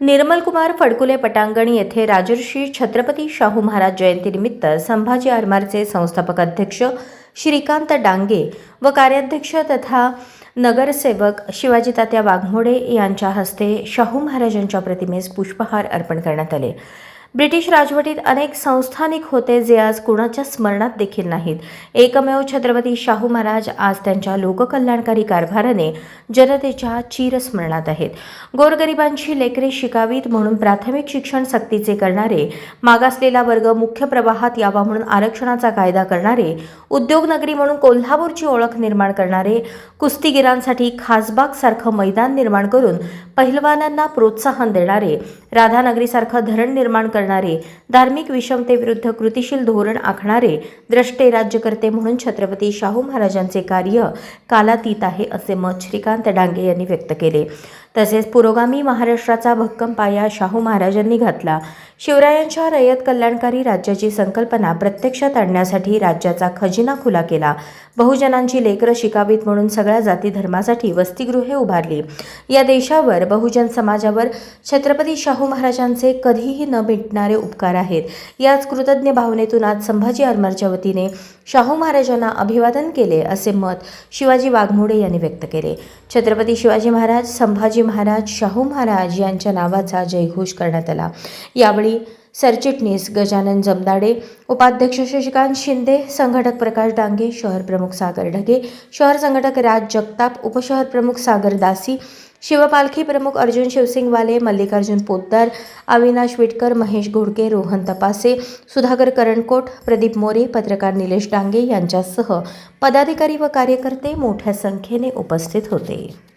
निर्मलकुमार फडकुले पटांगण येथे राजर्षी छत्रपती शाहू महाराज जयंतीनिमित्त संभाजी आरमारचे संस्थापक अध्यक्ष श्रीकांत डांगे व कार्याध्यक्ष तथा नगरसेवक शिवाजी तात्या वाघमोडे यांच्या हस्ते शाहू महाराजांच्या प्रतिमेस पुष्पहार अर्पण करण्यात आले। ब्रिटिश राजवटीत अनेक संस्थानिक होते जे आज कुणाच्या स्मरणात देखील नाहीत। एकमेव छत्रपती शाहू महाराज आज त्यांच्या लोककल्याणकारी कारभाराने जनतेच्या चिरस्मरणात आहेत। गोरगरिबांची लेकरे शिकावीत म्हणून प्राथमिक शिक्षण सक्तीचे करणारे, मागासलेला वर्ग मुख्य प्रवाहात यावा म्हणून आरक्षणाचा कायदा करणारे, उद्योगनगरी म्हणून कोल्हापूरची ओळख निर्माण करणारे, कुस्तीगिरांसाठी खासबाग सारखं मैदान निर्माण करून पहिलवानांना प्रोत्साहन देणारे, राधानगरीसारखं धरण निर्माण करणारे, धार्मिक विषमतेविरुद्ध कृतिशील धोरण आखणारे, द्रष्टे राज्यकर्ते म्हणून छत्रपती शाहू महाराजांचे कार्य कालातीत आहे असे मत श्रीकांत डांगे यांनी व्यक्त केले। तसेच पुरोगामी महाराष्ट्राचा भक्कम पाया शाहू महाराजांनी घातला। शिवरायांच्या रयत कल्याणकारी राज्याची संकल्पना प्रत्यक्षात आणण्यासाठी राज्याचा खजिना खुला केला। बहुजनांची लेकरं शिकावीत म्हणून सगळ्या जाती धर्मासाठी वसतिगृहे उभारली। या देशावर बहुजन समाजावर छत्रपती शाहू महाराजांचे कधीही न मिटणारे उपकार आहेत। याच कृतज्ञ भावनेतून आज संभाजी आरमारच्या वतीने शाहू महाराजांना अभिवादन केले असे मत शिवाजी वाघमोडे यांनी व्यक्त केले। छत्रपती शिवाजी महाराज, संभाजी महाराज, शाहू महाराज यांच्या नावाचा जयघोष करण्यात आला। यावेळी सरचिटणीस गजानन जमदाडे, उपाध्यक्ष शशिकांत शिंदे, संघटक प्रकाश डांगे, शहर प्रमुख सागर ढगे, शहर संघटक राज जगताप, उपशहर प्रमुख सागर दासी, शिवपालखी प्रमुख अर्जुन शिवसिंगवाले, मल्लिकार्जुन पोद्दार, अविनाश विटकर, महेश घोडके, रोहन तपासे, सुधाकर करणकोट, प्रदीप मोरे, पत्रकार निलेश डांगे यांच्यासह पदाधिकारी व कार्यकर्ते मोठ्या संख्येने उपस्थित होते।